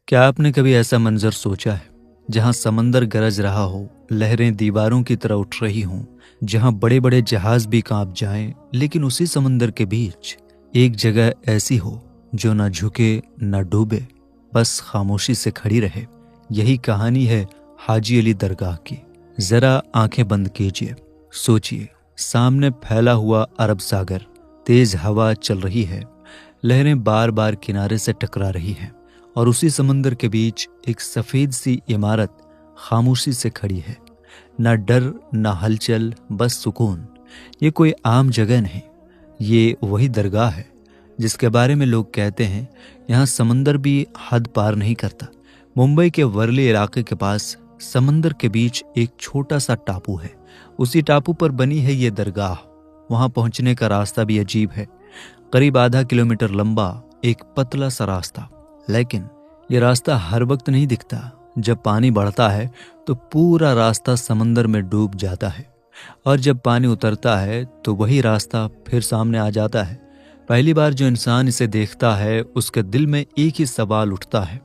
کیا آپ نے کبھی ایسا منظر سوچا ہے جہاں سمندر گرج رہا ہو، لہریں دیواروں کی طرح اٹھ رہی ہوں، جہاں بڑے بڑے جہاز بھی کانپ جائیں، لیکن اسی سمندر کے بیچ ایک جگہ ایسی ہو جو نہ جھکے نہ ڈوبے، بس خاموشی سے کھڑی رہے؟ یہی کہانی ہے حاجی علی درگاہ کی۔ ذرا آنکھیں بند کیجیے، سوچیے، سامنے پھیلا ہوا عرب ساگر، تیز ہوا چل رہی ہے، لہریں بار بار کنارے سے ٹکرا رہی ہیں، اور اسی سمندر کے بیچ ایک سفید سی عمارت خاموشی سے کھڑی ہے۔ نہ ڈر نہ ہلچل، بس سکون۔ یہ کوئی عام جگہ نہیں، یہ وہی درگاہ ہے جس کے بارے میں لوگ کہتے ہیں یہاں سمندر بھی حد پار نہیں کرتا۔ ممبئی کے ورلی علاقے کے پاس سمندر کے بیچ ایک چھوٹا سا ٹاپو ہے، اسی ٹاپو پر بنی ہے یہ درگاہ۔ وہاں پہنچنے کا راستہ بھی عجیب ہے، قریب آدھا کلومیٹر لمبا ایک پتلا سا راستہ، لیکن یہ راستہ ہر وقت نہیں دکھتا۔ جب پانی بڑھتا ہے تو پورا راستہ سمندر میں ڈوب جاتا ہے، اور جب پانی اترتا ہے تو وہی راستہ پھر سامنے آ جاتا ہے۔ پہلی بار جو انسان اسے دیکھتا ہے اس کے دل میں ایک ہی سوال اٹھتا ہے،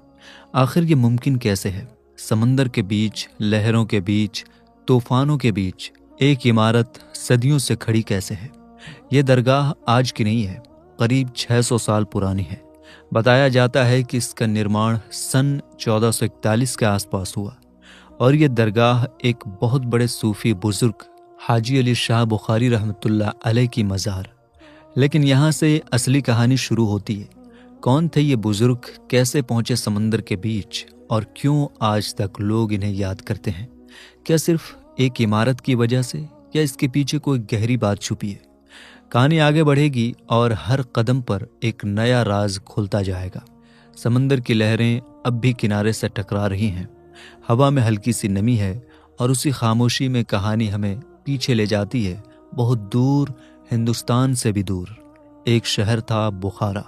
آخر یہ ممکن کیسے ہے؟ سمندر کے بیچ، لہروں کے بیچ، طوفانوں کے بیچ ایک عمارت صدیوں سے کھڑی کیسے ہے؟ یہ درگاہ آج کی نہیں ہے، قریب 600 سال پرانی ہے۔ بتایا جاتا ہے کہ اس کا نرمان سن 1441 کے آس پاس ہوا، اور یہ درگاہ ایک بہت بڑے صوفی بزرگ حاجی علی شاہ بخاری رحمۃ اللہ علیہ کی مزار۔ لیکن یہاں سے اصلی کہانی شروع ہوتی ہے۔ کون تھے یہ بزرگ؟ کیسے پہنچے سمندر کے بیچ؟ اور کیوں آج تک لوگ انہیں یاد کرتے ہیں؟ کیا صرف ایک عمارت کی وجہ سے، یا اس کے پیچھے کوئی گہری بات چھپی ہے؟ کہانی آگے بڑھے گی اور ہر قدم پر ایک نیا راز کھلتا جائے گا۔ سمندر کی لہریں اب بھی کنارے سے ٹکرا رہی ہیں، ہوا میں ہلکی سی نمی ہے، اور اسی خاموشی میں کہانی ہمیں پیچھے لے جاتی ہے، بہت دور، ہندوستان سے بھی دور۔ ایک شہر تھا بخارا،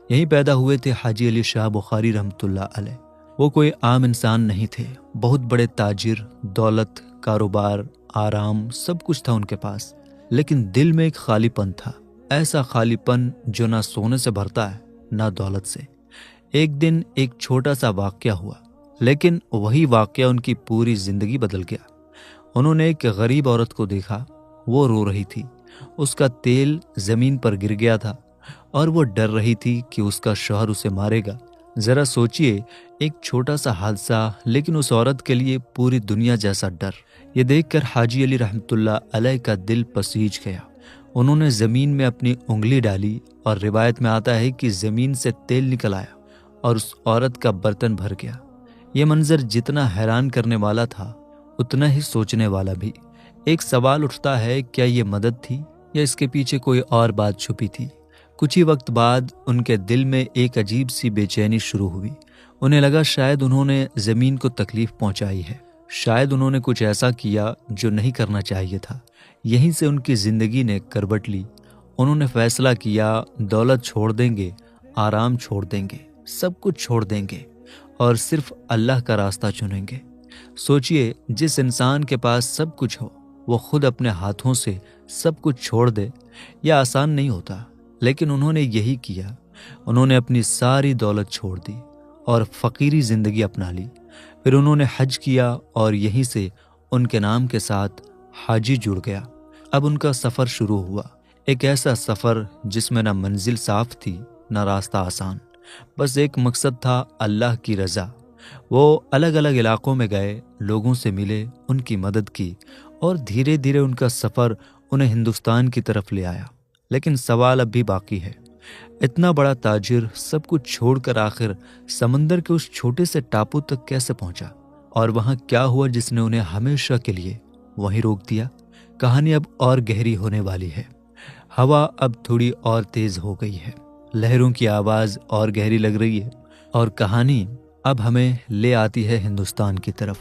یہیں پیدا ہوئے تھے حاجی علی شاہ بخاری رحمۃ اللہ علیہ۔ وہ کوئی عام انسان نہیں تھے، بہت بڑے تاجر، دولت، کاروبار، آرام، سب کچھ تھا ان کے پاس، لیکن دل میں ایک خالی پن تھا، ایسا خالی پن جو نہ سونے سے بھرتا ہے نہ دولت سے۔ ایک دن ایک چھوٹا سا واقعہ ہوا، لیکن وہی واقعہ ان کی پوری زندگی بدل گیا۔ انہوں نے ایک غریب عورت کو دیکھا، وہ رو رہی تھی، اس کا تیل زمین پر گر گیا تھا، اور وہ ڈر رہی تھی کہ اس کا شوہر اسے مارے گا۔ ذرا سوچئے، ایک چھوٹا سا حادثہ، لیکن اس عورت کے لیے پوری دنیا جیسا ڈر۔ یہ دیکھ کر حاجی علی رحمۃ اللہ علیہ کا دل پسیج گیا۔ انہوں نے زمین میں اپنی انگلی ڈالی، اور روایت میں آتا ہے کہ زمین سے تیل نکل آیا اور اس عورت کا برتن بھر گیا۔ یہ منظر جتنا حیران کرنے والا تھا اتنا ہی سوچنے والا بھی۔ ایک سوال اٹھتا ہے، کیا یہ مدد تھی، یا اس کے پیچھے کوئی اور بات چھپی تھی؟ کچھ ہی وقت بعد ان کے دل میں ایک عجیب سی بے چینی شروع ہوئی۔ انہیں لگا شاید انہوں نے زمین کو تکلیف پہنچائی ہے، شاید انہوں نے کچھ ایسا کیا جو نہیں کرنا چاہیے تھا۔ یہیں سے ان کی زندگی نے کروٹ لی۔ انہوں نے فیصلہ کیا، دولت چھوڑ دیں گے، آرام چھوڑ دیں گے، سب کچھ چھوڑ دیں گے، اور صرف اللہ کا راستہ چنیں گے۔ سوچئے، جس انسان کے پاس سب کچھ ہو، وہ خود اپنے ہاتھوں سے سب کچھ چھوڑ دے، یہ آسان نہیں ہوتا، لیکن انہوں نے یہی کیا۔ انہوں نے اپنی ساری دولت چھوڑ دی اور فقیری زندگی اپنا لی۔ پھر انہوں نے حج کیا، اور یہیں سے ان کے نام کے ساتھ حاجی جڑ گیا۔ اب ان کا سفر شروع ہوا، ایک ایسا سفر جس میں نہ منزل صاف تھی نہ راستہ آسان، بس ایک مقصد تھا، اللہ کی رضا۔ وہ الگ الگ علاقوں میں گئے، لوگوں سے ملے، ان کی مدد کی، اور دھیرے دھیرے ان کا سفر انہیں ہندوستان کی طرف لے آیا۔ لیکن سوال اب بھی باقی ہے، اتنا بڑا تاجر سب کچھ چھوڑ کر آخر سمندر کے اس چھوٹے سے ٹاپو تک کیسے پہنچا؟ اور وہاں کیا ہوا جس نے انہیں ہمیشہ کے لیے وہیں روک دیا؟ کہانی اب اور گہری ہونے والی ہے۔ ہوا اب تھوڑی اور تیز ہو گئی ہے، لہروں کی آواز اور گہری لگ رہی ہے، اور کہانی اب ہمیں لے آتی ہے ہندوستان کی طرف۔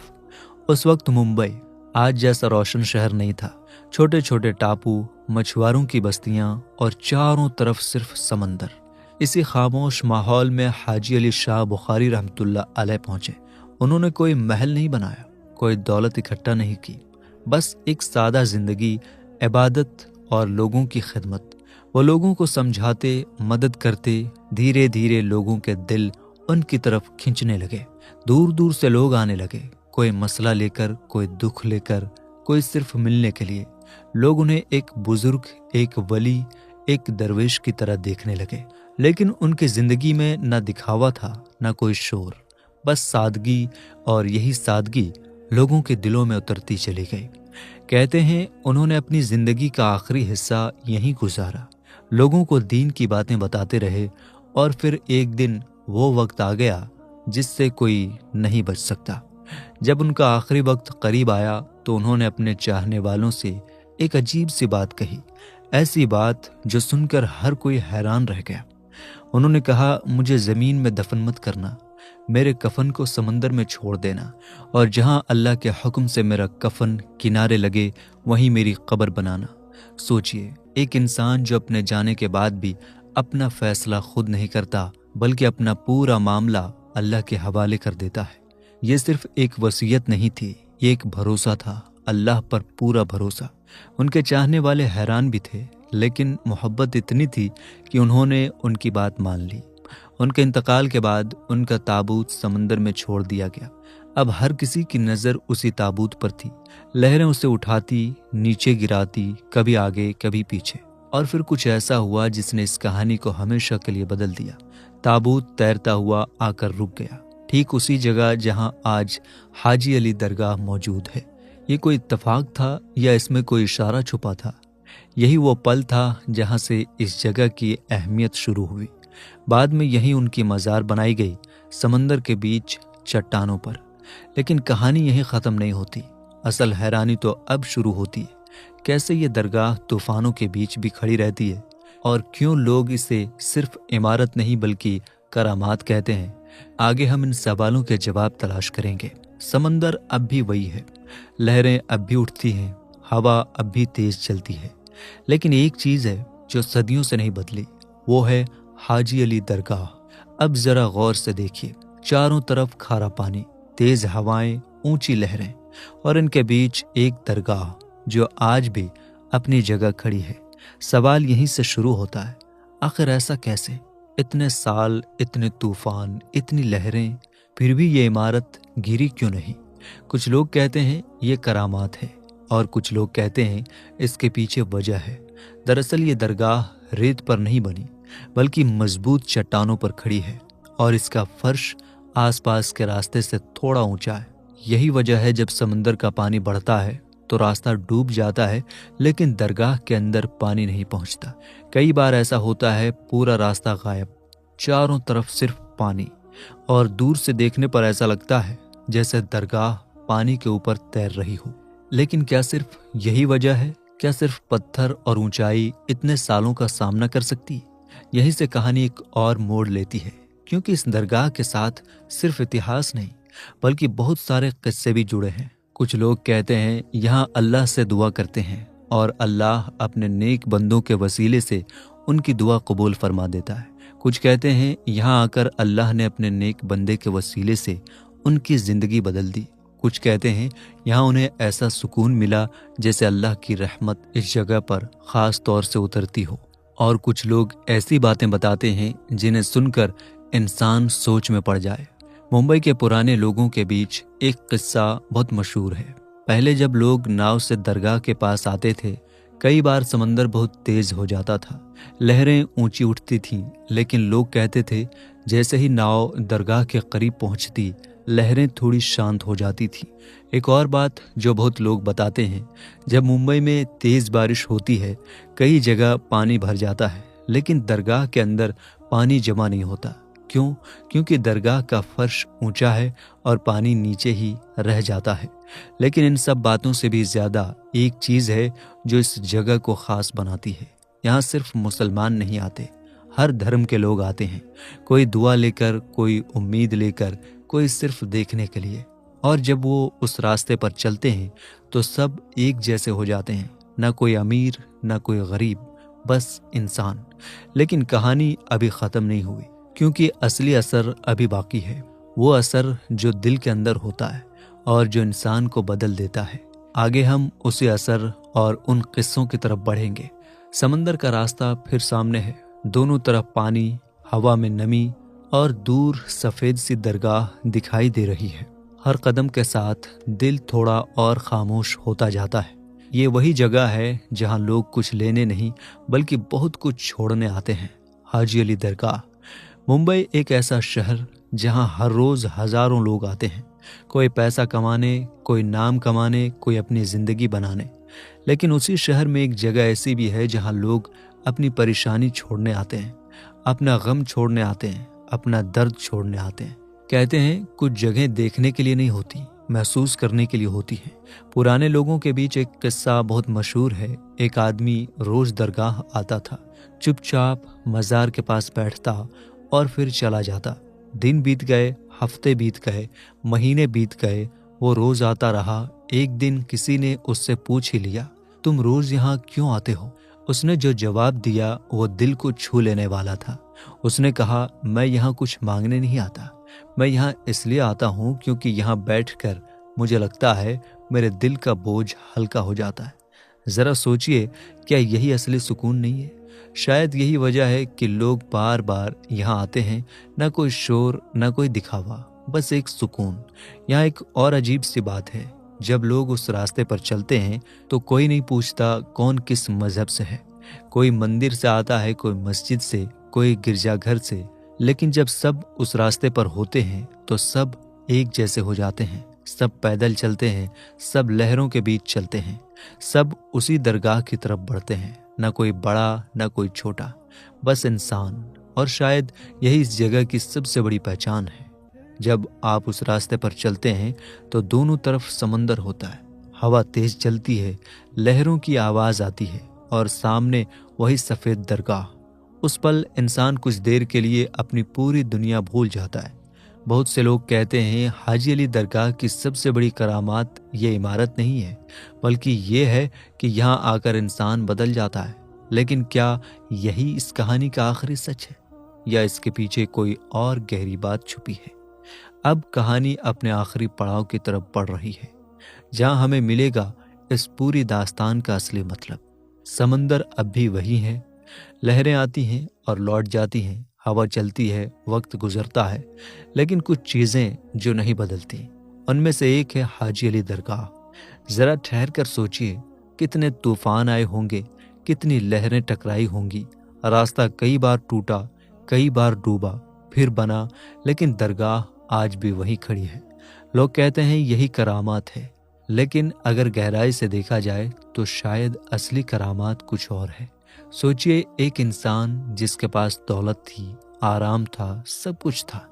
اس وقت ممبئی آج جیسا روشن شہر نہیں تھا، چھوٹے چھوٹے ٹاپو، مچھواروں کی بستیاں، اور چاروں طرف صرف سمندر۔ اسی خاموش ماحول میں حاجی علی شاہ بخاری رحمۃ اللہ علیہ پہنچے۔ انہوں نے کوئی محل نہیں بنایا، کوئی دولت اکٹھا نہیں کی، بس ایک سادہ زندگی، عبادت اور لوگوں کی خدمت۔ وہ لوگوں کو سمجھاتے، مدد کرتے، دھیرے دھیرے لوگوں کے دل उनकी तरफ खींचने लगे। दूर दूर से लोग आने लगे, कोई मसला लेकर, कोई दुख लेकर, कोई सिर्फ मिलने के लिए। लोग उन्हें एक बुजुर्ग, एक वली, एक दरवेश की तरह देखने लगे। लेकिन उनकी जिंदगी में न दिखावा था, न कोई शोर, बस सादगी। और यही सादगी लोगों के दिलों में उतरती चली गई। कहते हैं उन्होंने अपनी जिंदगी का आखिरी हिस्सा यहीं गुजारा, लोगों को दीन की बातें बताते रहे। और फिर एक दिन वो वक्त आ गया जिससे कोई नहीं बच सकता। जब उनका आखिरी वक्त करीब आया तो उन्होंने अपने चाहने वालों से एक अजीब सी बात कही, ऐसी बात जो सुनकर हर कोई हैरान रह गया। उन्होंने कहा, मुझे जमीन में दफन मत करना, मेरे कफन को समंदर में छोड़ देना, और जहां अल्लाह के हुक्म से मेरा कफन किनारे लगे वहीं मेरी कब्र बनाना। सोचिए, एक इंसान जो अपने जाने के बाद भी अपना फैसला खुद नहीं करता, बल्कि अपना पूरा मामला अल्लाह के हवाले कर देता है। ये सिर्फ एक वसीयत नहीं थी, ये एक भरोसा था, अल्लाह पर पूरा भरोसा। उनके चाहने वाले हैरान भी थे, लेकिन मोहब्बत इतनी थी कि उन्होंने उनकी बात मान ली। उनके इंतकाल के बाद उनका ताबूत समंदर में छोड़ दिया गया। अब हर किसी की नज़र उसी ताबूत पर थी। लहरें उसे उठाती, नीचे गिराती, कभी आगे कभी पीछे। और फिर कुछ ऐसा हुआ जिसने इस कहानी को हमेशा के लिए बदल दिया। ताबूत तैरता हुआ आकर रुक गया, ठीक उसी जगह जहां आज हाजी अली दरगाह मौजूद है। ये कोई इत्तेफाक था या इसमें कोई इशारा छुपा था? यही वो पल था जहां से इस जगह की अहमियत शुरू हुई। बाद में यही उनकी मज़ार बनाई गई, समंदर के बीच चट्टानों पर। लेकिन कहानी यहीं ख़त्म नहीं होती। असल हैरानी तो अब शुरू होती है, कैसे ये दरगाह तूफानों के बीच भी खड़ी रहती है, और क्यों लोग इसे सिर्फ इमारत नहीं बल्कि करामात कहते हैं। आगे हम इन सवालों के जवाब तलाश करेंगे। समंदर अब भी वही है, लहरें अब भी उठती हैं, हवा अब भी तेज चलती है, लेकिन एक चीज़ है जो सदियों से नहीं बदली, वो है हाजी अली दरगाह। अब जरा गौर से देखिए, चारों तरफ खारा पानी, तेज हवाएं, ऊंची लहरें, और इनके बीच एक दरगाह जो आज भी अपनी जगह खड़ी है। सवाल यहीं से शुरू होता है, आखिर ऐसा कैसे? इतने साल, इतने तूफान, इतनी लहरें, फिर भी ये इमारत गिरी क्यों नहीं? कुछ लोग कहते हैं ये करामात है, और कुछ लोग कहते हैं इसके पीछे वजह है। दरअसल ये दरगाह रेत पर नहीं बनी, बल्कि मजबूत चट्टानों पर खड़ी है, और इसका फर्श आसपास के रास्ते से थोड़ा ऊंचा है। यही वजह है जब समंदर का पानी बढ़ता है तो रास्ता डूब जाता है, लेकिन दरगाह के अंदर पानी नहीं पहुंचता। कई बार ऐसा होता है, पूरा रास्ता गायब, चारों तरफ सिर्फ पानी, और दूर से देखने पर ऐसा लगता है जैसे दरगाह पानी के ऊपर तैर रही हो। लेकिन क्या सिर्फ यही वजह है? क्या सिर्फ पत्थर और ऊंचाई इतने सालों का सामना कर सकती है? यहीं से कहानी एक और मोड़ लेती है, क्योंकि इस दरगाह के साथ सिर्फ इतिहास नहीं बल्कि बहुत सारे किस्से भी जुड़े हैं। कुछ लोग कहते हैं यहाँ अल्लाह से दुआ करते हैं और अल्लाह अपने नेक बंदों के वसीले से उनकी दुआ कबूल फरमा देता है। कुछ कहते हैं यहाँ आकर अल्लाह ने अपने नेक बंदे के वसीले से उनकी ज़िंदगी बदल दी। कुछ कहते हैं यहाँ उन्हें ऐसा सुकून मिला जैसे अल्लाह की रहमत इस जगह पर ख़ास तौर से उतरती हो। और कुछ लोग ऐसी बातें बताते हैं जिन्हें सुनकर इंसान सोच में पड़ जाए। मुंबई के पुराने लोगों के बीच एक किस्सा बहुत मशहूर है। पहले जब लोग नाव से दरगाह के पास आते थे, कई बार समंदर बहुत तेज हो जाता था, लहरें ऊंची उठती थीं, लेकिन लोग कहते थे जैसे ही नाव दरगाह के करीब पहुंचती, लहरें थोड़ी शांत हो जाती थीं। एक और बात जो बहुत लोग बताते हैं, जब मुंबई में तेज बारिश होती है, कई जगह पानी भर जाता है, लेकिन दरगाह के अंदर पानी जमा नहीं होता। क्यों? क्योंकि दरगाह का फर्श ऊंचा है और पानी नीचे ही रह जाता है। लेकिन इन सब बातों से भी ज्यादा एक चीज है जो इस जगह को खास बनाती है। यहाँ सिर्फ मुसलमान नहीं आते, हर धर्म के लोग आते हैं, कोई दुआ लेकर, कोई उम्मीद लेकर, कोई सिर्फ देखने के लिए। और जब वो उस रास्ते पर चलते हैं तो सब एक जैसे हो जाते हैं, ना कोई अमीर ना कोई गरीब, बस इंसान। लेकिन कहानी अभी ख़त्म नहीं हुई, क्योंकि असली असर अभी बाकी है, वो असर जो दिल के अंदर होता है और जो इंसान को बदल देता है। आगे हम उसी असर और उन किस्सों की तरफ बढ़ेंगे। समंदर का रास्ता फिर सामने है, दोनों तरफ पानी, हवा में नमी और दूर सफ़ेद सी दरगाह दिखाई दे रही है। हर कदम के साथ दिल थोड़ा और खामोश होता जाता है। ये वही जगह है जहाँ लोग कुछ लेने नहीं बल्कि बहुत कुछ छोड़ने आते हैं। हाजी अली दरगाह। मुंबई एक ऐसा शहर जहाँ हर रोज़ हज़ारों लोग आते हैं, कोई पैसा कमाने, कोई नाम कमाने, कोई अपनी ज़िंदगी बनाने। लेकिन उसी शहर में एक जगह ऐसी भी है जहाँ लोग अपनी परेशानी छोड़ने आते हैं, अपना गम छोड़ने आते हैं, अपना दर्द छोड़ने आते हैं। कहते हैं कुछ जगह देखने के लिए नहीं होती, महसूस करने के लिए होती है। पुराने लोगों के बीच एक किस्सा बहुत मशहूर है। एक आदमी रोज दरगाह आता था, चुपचाप मज़ार के पास बैठता और फिर चला जाता। दिन बीत गए, हफ्ते बीत गए, महीने बीत गए, वो रोज आता रहा। एक दिन किसी ने उससे पूछ ही लिया, तुम रोज यहाँ क्यों आते हो? उसने जो जवाब दिया वो दिल को छू लेने वाला था। उसने कहा, मैं यहाँ कुछ मांगने नहीं आता, मैं यहाँ इसलिए आता हूँ क्योंकि यहाँ बैठकर मुझे लगता है मेरे दिल का बोझ हल्का हो जाता है। ज़रा सोचिए, क्या यही असली सुकून नहीं है? शायद यही वजह है कि लोग बार बार यहाँ आते हैं। ना कोई शोर, ना कोई दिखावा, बस एक सुकून। यहाँ एक और अजीब सी बात है, जब लोग उस रास्ते पर चलते हैं तो कोई नहीं पूछता कौन किस मजहब से है। कोई मंदिर से आता है, कोई मस्जिद से, कोई गिरजाघर से। लेकिन जब सब उस रास्ते पर होते हैं तो सब एक जैसे हो जाते हैं। सब पैदल चलते हैं, सब लहरों के बीच चलते हैं, सब उसी दरगाह की तरफ बढ़ते हैं। ना कोई बड़ा, ना कोई छोटा, बस इंसान। और शायद यही इस जगह की सबसे बड़ी पहचान है। जब आप उस रास्ते पर चलते हैं तो दोनों तरफ समंदर होता है, हवा तेज चलती है, लहरों की आवाज़ आती है और सामने वही सफ़ेद दरगाह। उस पल इंसान कुछ देर के लिए अपनी पूरी दुनिया भूल जाता है। बहुत से लोग कहते हैं हाजी अली दरगाह की सबसे बड़ी करामात ये इमारत नहीं है, बल्कि ये है कि यहाँ आकर इंसान बदल जाता है। लेकिन क्या यही इस कहानी का आखिरी सच है, या इसके पीछे कोई और गहरी बात छुपी है? अब कहानी अपने आखिरी पड़ाव की तरफ बढ़ रही है, जहाँ हमें मिलेगा इस पूरी दास्तान का असली मतलब। समंदर अब भी वही है, लहरें आती हैं और लौट जाती हैं, हवा चलती है, वक्त गुजरता है, लेकिन कुछ चीज़ें जो नहीं बदलती। उनमें से एक है हाजी अली दरगाह। ज़रा ठहर कर सोचिए, कितने तूफान आए होंगे, कितनी लहरें टकराई होंगी, रास्ता कई बार टूटा, कई बार डूबा, फिर बना, लेकिन दरगाह आज भी वही खड़ी है। लोग कहते हैं यही करामात है, लेकिन अगर गहराई से देखा जाए तो शायद असली करामात कुछ और है। सोचिए, एक इंसान जिसके पास दौलत थी, आराम था, सब कुछ था,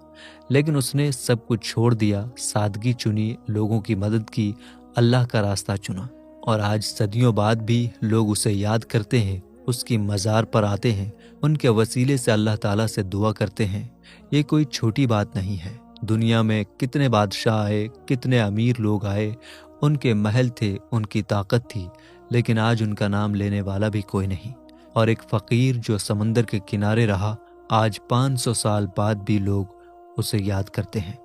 लेकिन उसने सब कुछ छोड़ दिया, सादगी चुनी, लोगों की मदद की, अल्लाह का रास्ता चुना। और आज सदियों बाद भी लोग उसे याद करते हैं, उसकी मज़ार पर आते हैं, उनके वसीले से अल्लाह ताला से दुआ करते हैं। ये कोई छोटी बात नहीं है। दुनिया में कितने बादशाह आए, कितने अमीर लोग आए, उनके महल थे, उनकी ताकत थी, लेकिन आज उनका नाम लेने वाला भी कोई नहीं। और एक फ़कीर जो समंदर के किनारे रहा, आज 500 साल बाद भी लोग उसे याद करते हैं।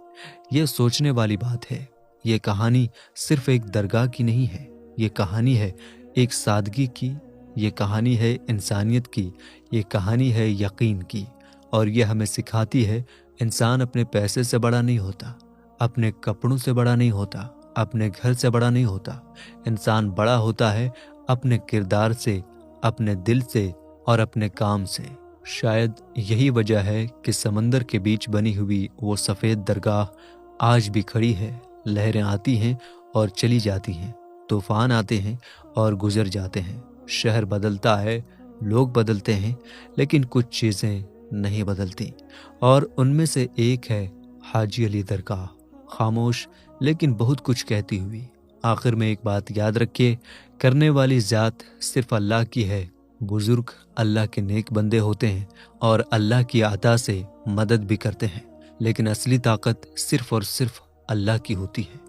ये सोचने वाली बात है। ये कहानी सिर्फ एक दरगाह की नहीं है, ये कहानी है एक सादगी की, ये कहानी है इंसानियत की, ये कहानी है यकीन की। और ये हमें सिखाती है, इंसान अपने पैसे से बड़ा नहीं होता, अपने कपड़ों से बड़ा नहीं होता, अपने घर से बड़ा नहीं होता। इंसान बड़ा होता है अपने किरदार से, अपने दिल से और अपने काम से। शायद यही वजह है कि समंदर के बीच बनी हुई वो सफ़ेद दरगाह आज भी खड़ी है। लहरें आती हैं और चली जाती हैं, तूफान आते हैं और गुजर जाते हैं, शहर बदलता है, लोग बदलते हैं, लेकिन कुछ चीज़ें नहीं बदलती। और उनमें से एक है हाजी अली दरगाह, खामोश लेकिन बहुत कुछ कहती हुई। आखिर में एक बात याद रखिए, करने वाली ज़ात सिर्फ अल्लाह की है। बुजुर्ग अल्लाह के नेक बंदे होते हैं और अल्लाह की अता से मदद भी करते हैं, लेकिन असली ताकत सिर्फ और सिर्फ अल्लाह की होती है।